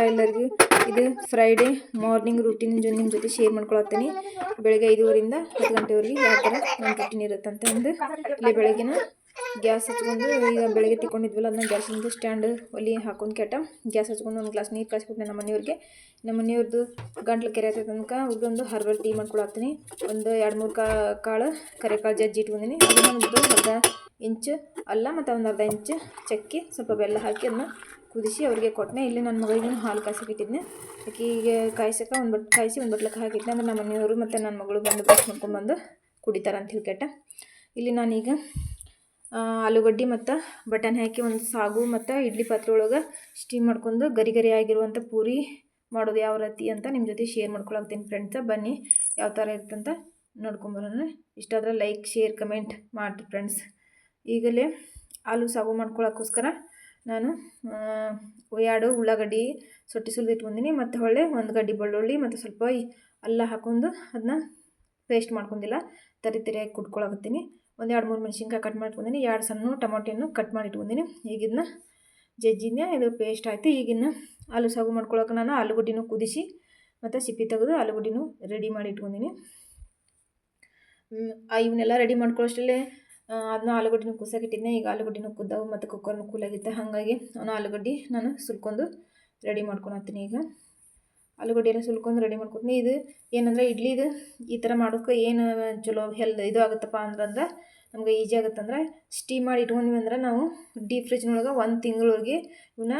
ಎಲ್ಲರಿಗೂ. ಇದು Friday morning routine ನಿಮ್ಮ ಜೊತೆ ಶೇರ್ ಮಾಡ್ಕೊಳತ್ತೀನಿ. ಬೆಳಗ್ಗೆ 5:30ರಿಂದ 10 ಗಂಟೆವರೆಗೆ ಯಾವ ಥರ ನನ್ನ ರೂಟೀನ್ ಇರುತ್ತೆ ಅಂತ ಅಂದು ಇಲ್ಲಿ ಬೆಳಗ್ಗೆನ ಗ್ಯಾಸ್ ಹಚ್ಕೊಂಡು ಈಗ ಬೆಳಗ್ಗೆ ತಿಕ್ಕೊಂಡಿದ್ವಲ್ಲ ಅದನ್ನ ಗ್ಯಾಸಿಂದ ಸ್ಟ್ಯಾಂಡ್ ಒಲಿ ಹಾಕೊಂಡು ಗ್ಯಾಸ್ ಹಚ್ಕೊಂಡು ಒಂದು ಗ್ಲಾಸ್ ನೀರು ಕಾಯಿಸ್ಬಿಟ್ಟು ನಮ್ಮ ಮನೆಯವ್ರದ್ದು ಗಂಟ್ಲು ಕೆರೆ ಆಯ್ತದ ತನಕ ಒಂದು ಹರ್ಬಲ್ ಟೀ ಮಾಡ್ಕೊಳತ್ತೀನಿ. ಒಂದು 2-3 ಕಾಳು ಕರೆಕಾಳು ಜಜ್ಜಿ ಇಟ್ಕೊಂಡಿನಿ. ಅದನ್ನು ಒಂದು ಅರ್ಧ ಇಂಚು ಅಲ್ಲ ಮತ್ತು ಒಂದು ಅರ್ಧ ಇಂಚು ಚಕ್ಕೆ ಸ್ವಲ್ಪ ಬೆಲ್ಲ ಹಾಕಿ ಅದನ್ನ ಕುದಿಸಿ ಅವರಿಗೆ ಕೊಟ್ಟನೆ. ಇಲ್ಲಿ ನನ್ನ ಮಗಳಿಗೆ ಹಾಲು ಕಾಯಿಸಿಟ್ಟಿದ್ದೆ. ಆಕಿಗೆ ಕಾಯಿಸಕ್ಕೆ ಕಾಯಿಸಿ ಒಂದು ಬಟ್ಲಕ್ಕೆ ಹಾಕಿಟ್ಟೆ. ಅಂದರೆ ನಮ್ಮ ಮನೆಯವರು ಮತ್ತು ನನ್ನ ಮಗಳು ಬಂದು ಬ್ರಷ್ ಮಾಡ್ಕೊಂಡ್ಬಂದು ಕುಡಿತಾರೆ ಅಂತ ಹೇಳ್ಕೆಟ್ಟ. ಇಲ್ಲಿ ನಾನೀಗ ಆಲೂಗಡ್ಡೆ ಮತ್ತು ಬಟಾಣಿ ಹಾಕಿ ಒಂದು ಸಾಗು ಮತ್ತು ಇಡ್ಲಿ ಪಾತ್ರೆ ಒಳಗೆ ಸ್ಟೀಮ್ ಮಾಡ್ಕೊಂಡು ಗರಿ ಆಗಿರುವಂಥ ಪೂರಿ ಮಾಡೋದು ಯಾವ ರೀತಿ ಅಂತ ನಿಮ್ಮ ಜೊತೆ ಶೇರ್ ಮಾಡ್ಕೊಳತ್ತೀನಿ ಫ್ರೆಂಡ್ಸ. ಬನ್ನಿ ಯಾವ ಥರ ಇರುತ್ತಂತ ನೋಡ್ಕೊಂಬರೋಣ. ಇಷ್ಟ ಆದರೆ ಲೈಕ್ ಶೇರ್ ಕಮೆಂಟ್ ಮಾಡಿರಿ ಫ್ರೆಂಡ್ಸ್. ಈಗಲೇ ಆಲೂ ಸಾಗು ಮಾಡ್ಕೊಳ್ಳೋಕ್ಕೋಸ್ಕರ ನಾನು 2 ಉಳ್ಳಾಗಡ್ಡಿ ಸೊಟ್ಟಿ ಸುಲಿದು ಇಟ್ಕೊಂಡಿನಿ. ಮತ್ತು ಹೊಳ್ಳೆ 1 ಗಡ್ಡೆ ಬೆಳ್ಳುಳ್ಳಿ ಮತ್ತು ಸ್ವಲ್ಪ ಅಲ್ಲ ಹಾಕೊಂಡು ಅದನ್ನ ಪೇಸ್ಟ್ ಮಾಡ್ಕೊಂಡಿಲ್ಲ, ತರಿಯಾಗಿ ಕುಟ್ಕೊಳಕತ್ತೀನಿ. ಒಂದು 2-3 ಮೆಣಸಿನ್ಕಾಯಿ ಕಟ್ ಮಾಡ್ಕೊಂಡಿನಿ. 2 ಸಣ್ಣ ಟೊಮೊಟೊಯನ್ನು ಕಟ್ ಮಾಡಿ ಇಟ್ಕೊಂಡಿನಿ. ಈಗಿನ್ನ ಜಜ್ಜಿನ ಇದು ಪೇಸ್ಟ್ ಆಯಿತು. ಈಗಿನ್ನ ಆಲೂ ಸಾಗು ಮಾಡ್ಕೊಳಕ್ಕೆ ನಾನು ಆಲೂಗಡ್ಡಿನೂ ಕುದಿಸಿ ಮತ್ತು ಸಿಪ್ಪಿ ತೆಗೆದು ಆಲೂಗಡ್ಡಿನೂ ರೆಡಿ ಮಾಡಿ ಇಟ್ಕೊಂಡಿನಿ. ಇವನ್ನೆಲ್ಲ ರೆಡಿ ಮಾಡ್ಕೊಳ್ಳೋಷ್ಟಲ್ಲೇ ಅದನ್ನ ಆಲೂಗಡ್ಡಿನೂ ಕುದಿಸೋಕಿಟ್ಟಿದ್ದೆ. ಈಗ ಆಲೂಗಡ್ಡಿನೂ ಕುದ್ದಾವು ಮತ್ತು ಕುಕ್ಕರ್ನೂ ಕೂಲಾಗಿತ್ತು. ಹಾಗಾಗಿ ಆಲೂಗಡ್ಡೆ ನಾನು ಸುಲ್ಕೊಂಡು ರೆಡಿ ಮಾಡ್ಕೊಳತ್ತೀನಿ. ಈಗ ಆಲೂಗಡ್ಡೆ ಎಲ್ಲ ಸುಲ್ಕೊಂಡು ರೆಡಿ ಮಾಡ್ಕೊತೀನಿ. ಇದು ಏನಂದರೆ ಇಡ್ಲಿದು ಈ ಥರ ಮಾಡೋಕ್ಕೆ ಏನು ಚಲೋ ಇದು ಆಗುತ್ತಪ್ಪ ಅಂದ್ರೆ ನಮ್ಗೆ ಈಜಿ ಆಗುತ್ತಂದ್ರೆ ಸ್ಟೀಮ್ ಮಾಡಿ ಇಟ್ಕೊಂಡಿವಿ ಅಂದ್ರೆ ನಾವು ಡೀಪ್ ಫ್ರಿಜ್ನೊಳಗೆ 1 ತಿಂಗಳವರೆಗೆ ಇವನ್ನ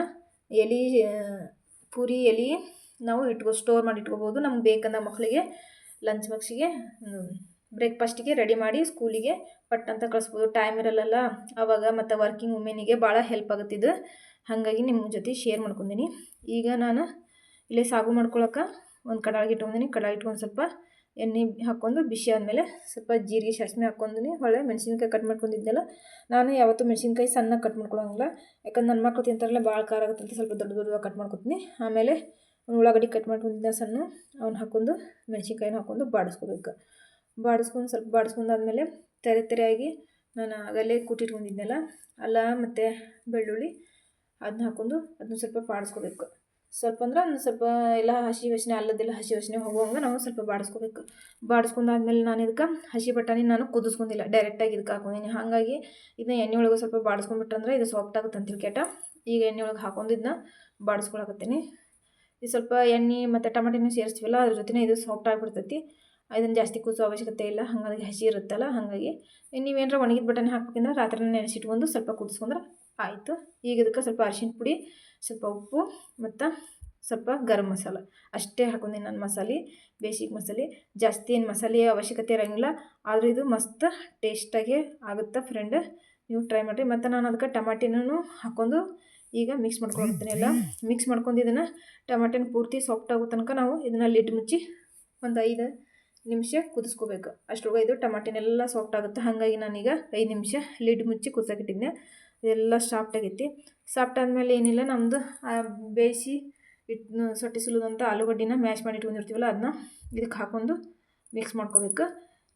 ಪೂರಿ ಎಲೆ ನಾವು ಸ್ಟೋರ್ ಮಾಡಿ ಇಟ್ಕೋಬೋದು. ನಮ್ಗೆ ಬೇಕಂದ ಮಕ್ಕಳಿಗೆ ಲಂಚ್ ಬಾಕ್ಸಿಗೆ ಬ್ರೇಕ್ಫಾಸ್ಟಿಗೆ ರೆಡಿ ಮಾಡಿ ಸ್ಕೂಲಿಗೆ ಪಟ್ಟಂತ ಕಳಿಸ್ಬೋದು. ಟೈಮ್ ಇರಲ್ಲ ಆವಾಗ, ಮತ್ತು ವರ್ಕಿಂಗ್ ವುಮೆನಿಗೆ ಭಾಳ ಹೆಲ್ಪ್ ಆಗುತ್ತಿದ್ದು. ಹಾಗಾಗಿ ನಿಮ್ಮ ಜೊತೆ ಶೇರ್ ಮಾಡ್ಕೊಂಡಿನಿ. ಈಗ ನಾನು ಇಲ್ಲೇ ಸಾಗು ಮಾಡ್ಕೊಳಕ್ಕೆ ಒಂದು ಕಡಾಯಿಗೆ ಇಟ್ಕೊಂಡಿನಿ. ಕಡಾಯಿ ಇಟ್ಕೊಂಡು ಸ್ವಲ್ಪ ಎಣ್ಣೆ ಹಾಕ್ಕೊಂಡು ಬಿಸಿ ಆದಮೇಲೆ ಸ್ವಲ್ಪ ಜೀರಿಗೆ ಸಾಸಿವೆ ಹಾಕ್ಕೊಂಡಿನಿ. ಹೊಳ್ಳೆ ಮೆಣಸಿನ್ಕಾಯಿ ಕಟ್ ಮಾಡ್ಕೊಂಡಿದ್ದೆಲ್ಲ. ನಾನು ಯಾವತ್ತೂ ಮೆಣಸಿನ್ಕಾಯಿ ಸಣ್ಣ ಕಟ್ ಮಾಡ್ಕೊಳಂಗಿಲ್ಲ, ಯಾಕಂದ್ರೆ ನನ್ನ ಮಕ್ಕಳು ತಿಂತಾರಲ್ಲ ಭಾಳ ಖಾರ ಆಗುತ್ತಂತ ಸ್ವಲ್ಪ ದೊಡ್ಡದಾಗಿ ಕಟ್ ಮಾಡ್ಕೊತೀನಿ. ಆಮೇಲೆ ಉಳ್ಳಾಗಡ್ಡಿ ಕಟ್ ಮಾಡ್ಕೊಂಡಿದ್ದೆ ಸಣ್ಣ, ಅವ್ನು ಹಾಕ್ಕೊಂಡು ಮೆಣಸಿನ್ಕಾಯಿನ ಹಾಕ್ಕೊಂಡು ಬಾಡಿಸ್ಕೊಂಡು ಸ್ವಲ್ಪ ಬಾಡಿಸ್ಕೊಂಡಾದ್ಮೇಲೆ ತೆರೆಯಾಗಿ ನಾನು ಆಗಲೇ ಕೂಟಿಟ್ಕೊಂಡಿದ್ನಲ್ಲ ಅಲ್ಲ ಮತ್ತು ಬೆಳ್ಳುಳ್ಳಿ ಅದನ್ನ ಹಾಕ್ಕೊಂಡು ಅದನ್ನ ಸ್ವಲ್ಪ ಬಾಡಿಸ್ಕೋಬೇಕು. ಸ್ವಲ್ಪ ಅಂದ್ರೆ ಒಂದು ಸ್ವಲ್ಪ ಎಲ್ಲ ಹಸಿ ವಾಸನೆ, ಅಲ್ಲದೆಲ್ಲ ಹಸಿ ವಾಸನೆ ಹೋಗುವಂಗೆ ನಾವು ಸ್ವಲ್ಪ ಬಾಡಿಸ್ಕೋಬೇಕು. ಬಾಡಿಸ್ಕೊಂಡಾದ್ಮೇಲೆ ನಾನು ಇದಕ್ಕೆ ಹಸಿ ಬಟಾಣಿ ನಾನು ಕುದಿಸ್ಕೊಂಡಿಲ್ಲ, ಡೈರೆಕ್ಟಾಗಿ ಇದಕ್ಕೆ ಹಾಕೊಂಡಿನಿ. ಹಾಗಾಗಿ ಇದನ್ನ ಎಣ್ಣೆ ಒಳಗೆ ಸ್ವಲ್ಪ ಬಾಡಿಸ್ಕೊಂಡ್ಬಿಟ್ರಂದ್ರೆ ಇದು ಸಾಫ್ಟ್ ಆಗುತ್ತೆ ಅಂತ ತಿಳ್ಕೆಟ ಈಗ ಎಣ್ಣೆ ಒಳಗೆ ಹಾಕೊಂಡು ಇದನ್ನ ಬಾಡಿಸ್ಕೊಳಕತ್ತೀನಿ. ಇದು ಸ್ವಲ್ಪ ಎಣ್ಣೆ ಮತ್ತು ಟೊಮೆಟೊನೂ ಸೇರಿಸ್ತೀವಲ್ಲ ಅದ್ರ ಜೊತೆ ಇದು ಸಾಫ್ಟ್ ಆಗಿಬಿಡ್ತೈತಿ. ಇದನ್ನು ಜಾಸ್ತಿ ಕುದಿಸೋ ಅವಶ್ಯಕತೆ ಇಲ್ಲ, ಹಾಗಾಗಿ ಹಸಿ ಇರುತ್ತಲ್ಲ. ಹಾಗಾಗಿ ನೀವೇನಾರ ಒಣಗಿದ ಬಟಾಣಿ ಹಾಕ್ಬೇಕಂದ್ರೆ ರಾತ್ರಿನೇ ನೆನೆಸಿಟ್ಕೊಂಡು ಸ್ವಲ್ಪ ಕುದಿಸ್ಕೊಂಡ್ರೆ ಆಯಿತು. ಈಗ ಇದಕ್ಕೆ ಸ್ವಲ್ಪ ಅರಿಶಿನ ಪುಡಿ, ಸ್ವಲ್ಪ ಉಪ್ಪು ಮತ್ತು ಸ್ವಲ್ಪ ಗರಂ ಮಸಾಲ ಅಷ್ಟೇ ಹಾಕೊಂಡಿನಿ ನಾನು. ಮಸಾಲೆ ಬೇಸಿಕ್ ಮಸಾಲೆ, ಜಾಸ್ತಿ ಏನು ಮಸಾಲೆ ಅವಶ್ಯಕತೆ ಇರೋಂಗಿಲ್ಲ. ಆದರೂ ಇದು ಮಸ್ತ್ ಟೇಸ್ಟಾಗಿ ಆಗುತ್ತೆ ಫ್ರೆಂಡ್, ನೀವು ಟ್ರೈ ಮಾಡಿರಿ. ಮತ್ತು ನಾನು ಅದಕ್ಕೆ ಟಮಾಟಿನೂ ಹಾಕ್ಕೊಂಡು ಈಗ ಮಿಕ್ಸ್ ಮಾಡ್ಕೊಳ್ತೀನಿ. ಎಲ್ಲ ಮಿಕ್ಸ್ ಮಾಡ್ಕೊಂಡು ಇದನ್ನು ಟಮಾಟಿನ ಪೂರ್ತಿ ಸಾಫ್ಟ್ ಆಗೋ ತನಕ ನಾವು ಇದನ್ನು ಲಿಡ್ ಮುಚ್ಚಿ ಒಂದು 5 ನಿಮಿಷ ಕುದಿಸ್ಕೋಬೇಕು. ಅಷ್ಟೊಳಗೆ ಇದು ಟಮಾಟಿನೆಲ್ಲ ಸಾಫ್ಟ್ ಆಗುತ್ತೆ. ಹಾಗಾಗಿ ನಾನೀಗ 5 ನಿಮಿಷ ಲಿಡ್ ಮುಚ್ಚಿ ಕುದಿಸೋಕಿಟ್ಟಿದ್ದೆ. ಇದೆಲ್ಲ ಸಾಫ್ಟ್ ಆಗೈತಿ. ಸಾಫ್ಟ್ ಆದಮೇಲೆ ಏನಿಲ್ಲ, ನಮ್ಮದು ಬೇಯಿಸಿ ಸೊಟ್ಟಿ ಸುಲಿದಂಥ ಆಲೂಗಡ್ಡಿನ ಮ್ಯಾಶ್ ಮಾಡಿ ಇಟ್ಕೊಂಡಿರ್ತೀವಲ್ಲ ಅದನ್ನ ಇದಕ್ಕೆ ಹಾಕ್ಕೊಂಡು ಮಿಕ್ಸ್ ಮಾಡ್ಕೋಬೇಕು.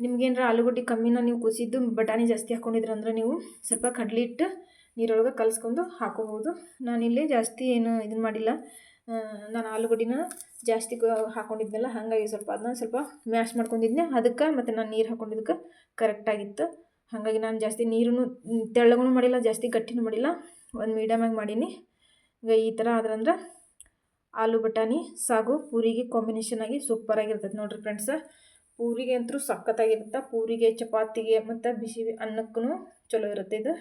ನಿಮ್ಗೇನಾರ ಆಲೂಗಡ್ಡೆ ಕಮ್ಮಿನ ನೀವು ಕುದಿಸಿದ್ದು ಬಟಾಣಿ ಜಾಸ್ತಿ ಹಾಕ್ಕೊಂಡಿದ್ರಂದ್ರೆ ನೀವು ಸ್ವಲ್ಪ ಕಡಲೆ ಹಿಟ್ಟು ನೀರೊಳಗೆ ಕಲಿಸ್ಕೊಂಡು ಹಾಕೋಬೋದು. ನಾನಿಲ್ಲಿ ಜಾಸ್ತಿ ಏನು ಇದನ್ನು ಮಾಡಿಲ್ಲ, ನಾನು ಆಲೂಗಡ್ಡಿನ ಜಾಸ್ತಿ ಹಾಕ್ಕೊಂಡಿದ್ನಲ್ಲ, ಹಾಗಾಗಿ ಸ್ವಲ್ಪ ಅದನ್ನ ಸ್ವಲ್ಪ ಮ್ಯಾಶ್ ಮಾಡ್ಕೊಂಡಿದ್ದೆ. ಅದಕ್ಕೆ ಮತ್ತು ನಾನು ನೀರು ಹಾಕ್ಕೊಂಡಿದ್ದಕ್ಕೆ ಕರೆಕ್ಟಾಗಿತ್ತು. ಹಾಗಾಗಿ ನಾನು ಜಾಸ್ತಿ ನೀರನ್ನು ತೆಳ್ಳಗೂ ಮಾಡಿಲ್ಲ, ಜಾಸ್ತಿ ಗಟ್ಟಿನೂ ಮಾಡಿಲ್ಲ, ಒಂದು ಮೀಡಿಯಮಾಗಿ ಮಾಡೀನಿ. ಈಗ ಈ ಥರ ಆದ್ರಂದ್ರೆ ಆಲೂ ಬಟಾಣಿ ಸಾಗು ಪೂರಿಗೆ ಕಾಂಬಿನೇಷನ್ ಆಗಿ ಸೂಪರಾಗಿರ್ತೈತೆ ನೋಡಿರಿ ಫ್ರೆಂಡ್ಸ. ಪೂರಿಗೆ ಅಂತೂ ಸಖತ್ತಾಗಿರುತ್ತೆ. ಪೂರಿಗೆ, ಚಪಾತಿಗೆ ಮತ್ತು ಬಿಸಿ ಅನ್ನಕ್ಕೂ ಚಲೋ ಇರುತ್ತೆ ಇದು.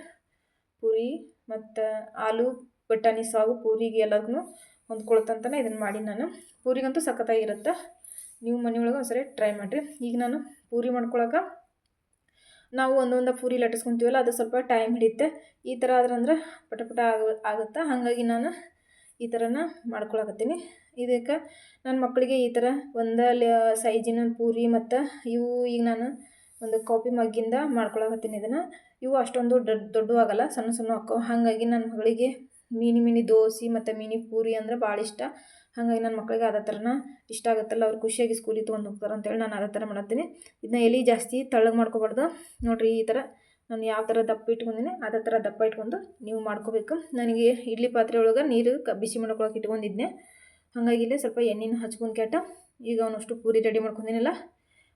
ಪೂರಿ ಮತ್ತು ಆಲೂ ಬಟಾಣಿ ಸಾಗು ಪೂರಿಗೆ ಎಲ್ಲದಕ್ಕೂ ಹೊಂದ್ಕೊಳ್ತಂತಲೇ ಇದನ್ನು ಮಾಡಿ ನಾನು. ಪೂರಿಗಂತೂ ಸಖತ್ತಾಗಿರುತ್ತೆ. ನೀವು ಮನೆಯೊಳಗೆ ಒಂದ್ಸರಿ ಟ್ರೈ ಮಾಡಿರಿ. ಈಗ ನಾನು ಪೂರಿ ಮಾಡ್ಕೊಳಕ್ಕೆ ನಾವು ಒಂದೊಂದು ಪೂರಿ ಲಟ್ಟಿಸ್ಕೊತೀವಲ್ಲ ಅದು ಸ್ವಲ್ಪ ಟೈಮ್ ಹಿಡಿಯುತ್ತೆ. ಈ ಥರ ಆದ್ರಂದ್ರೆ ಪಟ ಆಗುತ್ತೆ. ಹಾಗಾಗಿ ನಾನು ಈ ಥರನ ಮಾಡ್ಕೊಳಕತ್ತೀನಿ. ಇದಕ್ಕೆ ನನ್ನ ಮಕ್ಕಳಿಗೆ ಈ ಥರ ಒಂದು ಸೈಜಿನ ಪೂರಿ ಮತ್ತು ಇವು ಈಗ ನಾನು ಒಂದು ಕಾಫಿ ಮಗ್ಗಿಂದ ಮಾಡ್ಕೊಳಕತ್ತೀನಿ ಇದನ್ನು. ಇವು ಅಷ್ಟೊಂದು ದೊಡ್ಡ ಆಗಲ್ಲ, ಸಣ್ಣ ಹಾಕೋ. ಹಾಗಾಗಿ ನನ್ನ ಮಗಳಿಗೆ ಮಿನಿ ದೋಸೆ ಮತ್ತು ಮಿನಿ ಪೂರಿ ಅಂದರೆ ಭಾಳ ಇಷ್ಟ. ಹಾಗಾಗಿ ನನ್ನ ಮಕ್ಕಳಿಗೆ ಅದೇ ಥರನ ಇಷ್ಟ ಆಗುತ್ತಲ್ಲ, ಅವ್ರು ಖುಷಿಯಾಗಿ ಸ್ಕೂಲಿಗೆ ತೊಗೊಂಡು ಹೋಗ್ತಾರೆ ಅಂತೇಳಿ ನಾನು ಅದೇ ಥರ ಮಾಡತ್ತೀನಿ. ಇದನ್ನ ಎಲೆ ಜಾಸ್ತಿ ತೆಳ್ಳಗೆ ಮಾಡ್ಕೊಬಾರ್ದು ನೋಡಿರಿ. ಈ ಥರ ನಾನು ಯಾವ ಥರ ದಪ್ಪ ಇಟ್ಕೊಂಡಿನಿ ಅದೇ ಥರ ದಪ್ಪ ಇಟ್ಕೊಂಡು ನೀವು ಮಾಡ್ಕೋಬೇಕು. ನನಗೆ ಇಡ್ಲಿ ಪಾತ್ರೆ ಒಳಗೆ ನೀರು ಬಿಸಿ ಮಾಡ್ಕೊಳಕ್ಕೆ ಇಟ್ಕೊಂಡಿದ್ದೆ. ಹಾಗಾಗಿ ಇಲ್ಲೇ ಸ್ವಲ್ಪ ಎಣ್ಣೆನ ಹಚ್ಕೊಂಡು ಕ್ಯಾಟ ಈಗ ಅವನಷ್ಟು ಪೂರಿ ರೆಡಿ ಮಾಡ್ಕೊಂಡಿನಲ್ಲ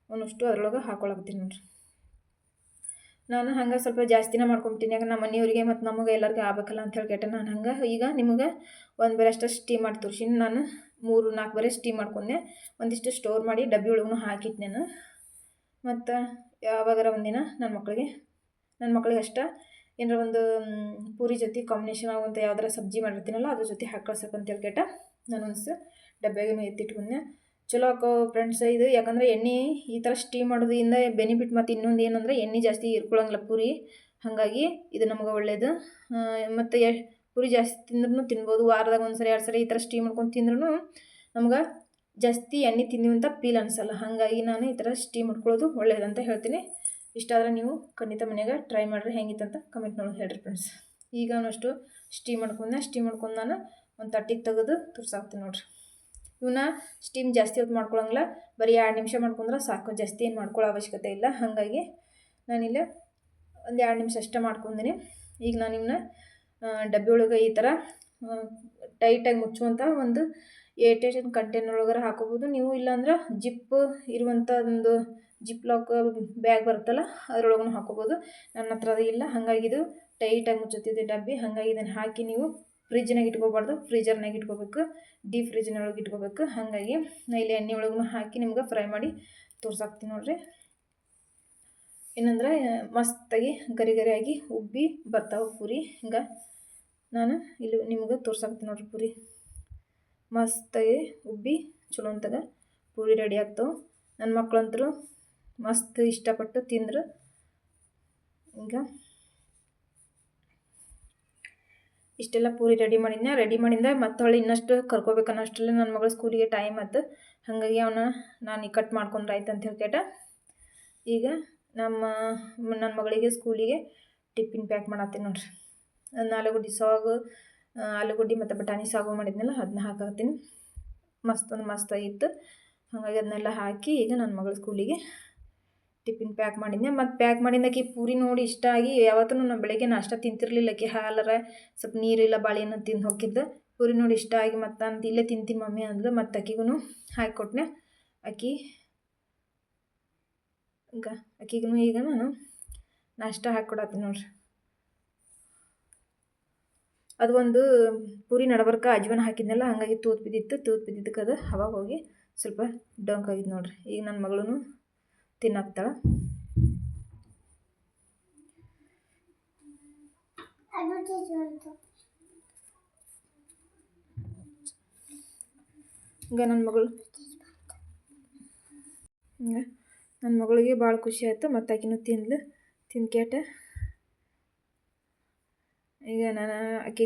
ಅವನಷ್ಟು ಅದ್ರೊಳಗೆ ಹಾಕೊಳಕತ್ತೀನಿ ನೋಡ್ರಿ. ನಾನು ಹಂಗೆ ಸ್ವಲ್ಪ ಜಾಸ್ತಿನೇ ಮಾಡ್ಕೊಂಬಿಟ್ಟಿನಿ, ಯಾಕಂದ್ರೆ ನಮ್ಮ ಮನೆಯವರಿಗೆ ಮತ್ತು ನಮಗೆ ಎಲ್ಲರಿಗೂ ಆಗ್ಬೇಕಲ್ಲ ಅಂತ ಹೇಳಿ ಕೇಟ ನಾನು ಹಂಗೆ ಈಗ ನಿಮಗೆ ಒಂದು ಬೇರೆ ಅಷ್ಟು ಸ್ಟೀಮ್ ಮಾಡಿ ತೋರಿಸಿನಿ. ನಾನು 3-4 ಬೇರೆ ಸ್ಟೀಮ್ ಮಾಡ್ಕೊಂಡೆ, ಒಂದಿಷ್ಟು ಸ್ಟೋರ್ ಮಾಡಿ ಡಬ್ಬಿ ಒಳಗೂ ಹಾಕಿಟ್ಟು ನಾನು. ಮತ್ತು ಯಾವಾಗಾರ ಒಂದಿನ ನನ್ನ ಮಕ್ಕಳಿಗೆ ಅಷ್ಟ ಏನಾರ ಒಂದು ಪೂರಿ ಜೊತೆ ಕಾಂಬಿನೇಷನ್ ಆಗುವಂಥ ಯಾವ್ದಾರ ಸಬ್ಜಿ ಮಾಡಿರ್ತೀನಲ್ಲ ಅದ್ರ ಜೊತೆ ಹಾಕಿ ಕಳ್ಸಕ್ಕಂತೇಳಿ ಕೇಟ ನಾನು ಒಂದು ಡಬ್ಬ್ಯಾಗೇನು ಎತ್ತಿಟ್ಕೊಂಡೆ. ಚಲೋ ಹಾಕೋ ಫ್ರೆಂಡ್ಸ್ ಇದು, ಯಾಕಂದರೆ ಎಣ್ಣೆ ಈ ಥರ ಸ್ಟೀಮ್ ಮಾಡೋದ್ರಿಂದ ಬೆನಿಫಿಟ್. ಮತ್ತು ಇನ್ನೊಂದು ಏನಂದರೆ ಎಣ್ಣೆ ಜಾಸ್ತಿ ಇರ್ಕೊಳ್ಳಂಗಿಲ್ಲ ಪೂರಿ, ಹಾಗಾಗಿ ಇದು ನಮ್ಗೆ ಒಳ್ಳೆಯದು. ಮತ್ತು ಪೂರಿ ಜಾಸ್ತಿ ತಿಂದ್ರೂ ತಿನ್ಬೋದು, ವಾರದಾಗ 1 ಸರಿ 2 ಸರಿ ಈ ಥರ ಸ್ಟೀಮ್ ಮಾಡ್ಕೊಂಡು ತಿಂದ್ರೂ ನಮ್ಗೆ ಜಾಸ್ತಿ ಎಣ್ಣೆ ತಿಂದೀವಂತ ಫೀಲ್ ಅನಿಸಲ್ಲ. ಹಾಗಾಗಿ ನಾನು ಈ ಥರ ಸ್ಟೀಮ್ ಮಾಡ್ಕೊಳ್ಳೋದು ಒಳ್ಳೆಯದಂತ ಹೇಳ್ತೀನಿ. ಇಷ್ಟ ಆದರೆ ನೀವು ಖಂಡಿತ ಮನೆಯಾಗ ಟ್ರೈ ಮಾಡಿರಿ, ಹೆಂಗಿತ್ತಂತ ಕಮೆಂಟ್ನೊಳಗೆ ಹೇಳ್ರಿ ಫ್ರೆಂಡ್ಸ್. ಈಗ ಅಷ್ಟು ಸ್ಟೀಮ್ ಮಾಡ್ಕೊಂಡು ನಾನು ಒಂದು ತಟ್ಟಿಗೆ ತೆಗೆದು ತುರ್ಸಾಕ್ತೀನಿ ನೋಡ್ರಿ. ಇವನ್ನ ಸ್ಟೀಮ್ ಜಾಸ್ತಿ ಹೊತ್ತು ಮಾಡ್ಕೊಳಂಗಿಲ್ಲ, ಬರೀ 2 ನಿಮಿಷ ಮಾಡ್ಕೊಂಡ್ರೆ ಸಾಕು, ಜಾಸ್ತಿ ಏನು ಮಾಡ್ಕೊಳ್ಳೋ ಅವಶ್ಯಕತೆ ಇಲ್ಲ. ಹಾಗಾಗಿ ನಾನಿಲ್ಲಿ ಒಂದು 2 ನಿಮಿಷ ಅಷ್ಟೇ ಮಾಡ್ಕೊಂತೀನಿ. ಈಗ ನಾನು ಇವನ್ನ ಡಬ್ಬಿ ಒಳಗೆ ಈ ಥರ ಟೈಟಾಗಿ ಮುಚ್ಚುವಂಥ ಒಂದು ಏರ್ಟೈಟ್ ಕಂಟೈನರ್ ಒಳಗರ ಹಾಕೋಬೋದು ನೀವು, ಇಲ್ಲಾಂದ್ರೆ ಜಿಪ್ ಇರುವಂಥ ಒಂದು ಜಿಪ್ ಲಾಕ್ ಬ್ಯಾಗ್ ಬರುತ್ತಲ್ಲ ಅದರೊಳಗೂ ಹಾಕೋಬೋದು. ನನ್ನ ಹತ್ರ ಅದು ಇಲ್ಲ, ಹಾಗಾಗಿ ಇದು ಟೈಟಾಗಿ ಮುಚ್ಚುತ್ತಿದೆ ಡಬ್ಬಿ. ಹಾಗಾಗಿ ಇದನ್ನು ಹಾಕಿ ನೀವು ಫ್ರಿಜ್ನಾಗ ಇಟ್ಕೋಬಾರ್ದು, ಫ್ರೀಜರ್ನಾಗ ಇಟ್ಕೋಬೇಕು, ಡೀಪ್ ಫ್ರಿಜ್ನೊಳಗೆ ಇಟ್ಕೋಬೇಕು. ಹಾಗಾಗಿ ನಾನು ಇಲ್ಲಿ ಎಣ್ಣೆ ಒಳಗೂ ಹಾಕಿ ನಿಮ್ಗೆ ಫ್ರೈ ಮಾಡಿ ತೋರ್ಸಾಕ್ತೀನಿ ನೋಡ್ರಿ. ಏನಂದ್ರೆ ಮಸ್ತಾಗಿ ಗರಿಯಾಗಿ ಉಬ್ಬಿ ಬರ್ತಾವೆ ಪೂರಿ. ಹಿಂಗೆ ನಾನು ಇಲ್ಲಿ ನಿಮ್ಗೆ ತೋರ್ಸಾಕ್ತೀನಿ ನೋಡ್ರಿ. ಪೂರಿ ಮಸ್ತಾಗಿ ಉಬ್ಬಿ ಚಲೋ ಅಂತಾಗ ಪೂರಿ ರೆಡಿ ಆಗ್ತಾವೆ. ನನ್ನ ಮಕ್ಕಳಂತರೂ ಮಸ್ತ್ ಇಷ್ಟಪಟ್ಟು ತಿಂದರು. ಈಗ ಇಷ್ಟೆಲ್ಲ ಪೂರಿ ರೆಡಿ ಮಾಡಿಂದ ಮತ್ತು ಹೊಳ್ಳಿ ಇನ್ನಷ್ಟು ಕರ್ಕೋಬೇಕನ್ನೋಷ್ಟರಲ್ಲಿ ನನ್ನ ಮಗಳ ಸ್ಕೂಲಿಗೆ ಟೈಮ್ ಆಯ್ತು. ಹಾಗಾಗಿ ನಾನು ಈ ಕಟ್ ಮಾಡ್ಕೊಂಡ್ರೆ ಆಯ್ತು ಅಂತ ಹೇಳ್ಕೇಟ ಈಗ ನನ್ನ ಮಗಳಿಗೆ ಸ್ಕೂಲಿಗೆ ಟಿಫಿನ್ ಪ್ಯಾಕ್ ಮಾಡತ್ತೀನಿ ನೋಡ್ರಿ. ಆಲೂಗಡ್ಡೆ ಮತ್ತು ಬಟಾಣಿ ಸಾಗು ಮಾಡಿದ್ನಲ್ಲ ಅದನ್ನ ಹಾಕಾತೀನಿ. ಮಸ್ತಾಗಿತ್ತು. ಹಾಗಾಗಿ ಅದನ್ನೆಲ್ಲ ಹಾಕಿ ಈಗ ನನ್ನ ಮಗಳ ಸ್ಕೂಲಿಗೆ ಟಿಫಿನ್ ಪ್ಯಾಕ್ ಮಾಡಿದ್ದೆ. ಮತ್ತು ಪ್ಯಾಕ್ ಮಾಡಿದ್ದಕ್ಕೆ ಪೂರಿ ನೋಡಿ ಇಷ್ಟ ಆಗಿ ಯಾವತ್ತೂ ನಾನು ಬೆಳಗ್ಗೆ ನಾಷ್ಟ ತಿಂತಿರ್ಲಿಲ್ಲ. ಹಾಲರ ಸ್ವಲ್ಪ ನೀರಿಲ್ಲ ಬಾಳೆಹಣ್ಣು ತಿಂದು ಹೋಗಿದ್ದೆ. ಪೂರಿ ನೋಡಿ ಇಷ್ಟ ಆಗಿ ಮತ್ತು ಅಂತ ಇಲ್ಲೇ ತಿಂತೀನಿ ಮಮ್ಮಿ ಅಂದ್ಲು. ಮತ್ತು ಅಕ್ಕಿಗೂ ಹಾಕಿಕೊಟ್ನೆ. ಅಕ್ಕಿಗೂ ಈಗ ನಾನು ನಾಷ್ಟ ಹಾಕಿಕೊಡತ್ತೀನಿ ನೋಡ್ರಿ. ಅದು ಒಂದು ಪೂರಿ ನಡಬರ್ಕ ಅಜ್ವಾನ ಹಾಕಿದ್ನಲ್ಲ, ಹಾಗಾಗಿ ತೂತು ಬಿದ್ದಿದ್ದಕ್ಕೆ ಅದು ಹವಾ ಹೋಗಿ ಸ್ವಲ್ಪ ಡಂಕ್ ಆಗಿದ್ದು ನೋಡ್ರಿ. ಈಗ ನನ್ನ ಮಗಳೂ ತಿನ್ನಾಕ್ತಾಳೆ. ಈಗ ನನ್ನ ಮಗಳಿಗೆ ಭಾಳ ಖುಷಿ ಆಯಿತು. ಮತ್ತು ಆಕಿನೂ ತಿಂದ್ಕೇಟ ಈಗ ನಾನು ಆಕೆ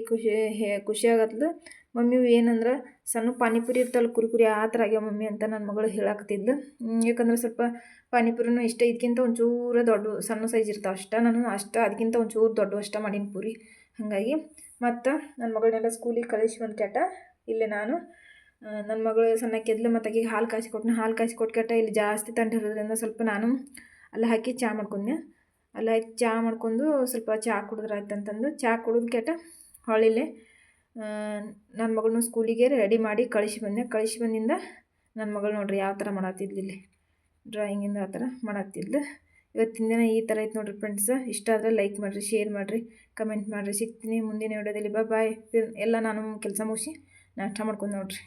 ಖುಷಿ ಆಗತ್ಲು. ಮಮ್ಮಿ ಏನಂದ್ರೆ ಸಣ್ಣ ಪಾನಿಪುರಿ ಇರ್ತಲ್ಲ ಕುರಿ ಆ ಥರ ಆಗ್ಯಾವ ಮಮ್ಮಿ ಅಂತ ನನ್ನ ಮಗಳು ಹೇಳಾಕತ್ತಿದ್ಲು. ಯಾಕಂದ್ರೆ ಸ್ವಲ್ಪ ಪಾನಿಪುರಿನೂ ಇಷ್ಟ, ಇದಕ್ಕಿಂತ ಒಂಚೂರು ದೊಡ್ಡ ಸಣ್ಣ ಸೈಜ್ ಇರ್ತಾವೆ ಅಷ್ಟ, ನಾನು ಅದಕ್ಕಿಂತ ಒಂಚೂರು ದೊಡ್ಡ ಅಷ್ಟ ಮಾಡೀನಿ ಪೂರಿ. ಹಾಗಾಗಿ ಮತ್ತು ನನ್ನ ಮಗಳನ್ನೆಲ್ಲ ಸ್ಕೂಲಿಗೆ ಕಳಿಸಿ ಕ್ಯಾಟ ಇಲ್ಲೇ ನಾನು ನನ್ನ ಮಗಳು ಸಣ್ಣಕ್ಕೆದ್ಲು. ಮತ್ತು ಆಕೆಗೆ ಹಾಲು ಕಾಯಿಸಿ ಕೊಟ್ಕೇಟ ಇಲ್ಲಿ ಜಾಸ್ತಿ ತಂಡಿರೋದ್ರಿಂದ ಸ್ವಲ್ಪ ನಾನು ಅಲ್ಲಿ ಹಾಕಿ ಚಹಾ ಮಾಡ್ಕೊಂಡೆ. ಅಲ್ಲಿ ಹಾಕಿ ಚಹಾ ಮಾಡ್ಕೊಂಡು ಸ್ವಲ್ಪ ಚಹಾ ಕುಡಿದ್ರೆ ಆಯ್ತು ಅಂತಂದು ಚಹಾ ಕುಡಿದು ಕೇಟ ಹೊಳ್ಳಿಲೆ ನನ್ನ ಮಗಳನ್ನೂ ಸ್ಕೂಲಿಗೆ ರೆಡಿ ಮಾಡಿ ಕಳಿಸಿ ಬಂದಿಂದ ನನ್ನ ಮಗಳು ನೋಡ್ರಿ ಯಾವ ಥರ ಮಾಡತ್ತಿದ್ಲು, ಇಲ್ಲಿ ಡ್ರಾಯಿಂಗಿಂದ ಆ ಥರ ಮಾಡತ್ತಿದ್ಲು. ಇವತ್ತಿನ ದಿನ ಈ ಥರ ಐತೆ ನೋಡ್ರಿ ಫ್ರೆಂಡ್ಸ್. ಇಷ್ಟ ಆದರೆ ಲೈಕ್ ಮಾಡಿರಿ, ಶೇರ್ ಮಾಡಿರಿ, ಕಮೆಂಟ್ ಮಾಡಿರಿ. ಸಿಗ್ತೀನಿ ಮುಂದಿನ ವಿಡಿಯೋದಲ್ಲಿ. ಬಾಯ್. ಎಲ್ಲ ನಾನು ಕೆಲಸ ಮುಗಿಸಿ ನಾಷ್ಟ ಮಾಡ್ಕೊಂಡು ನೋಡ್ರಿ.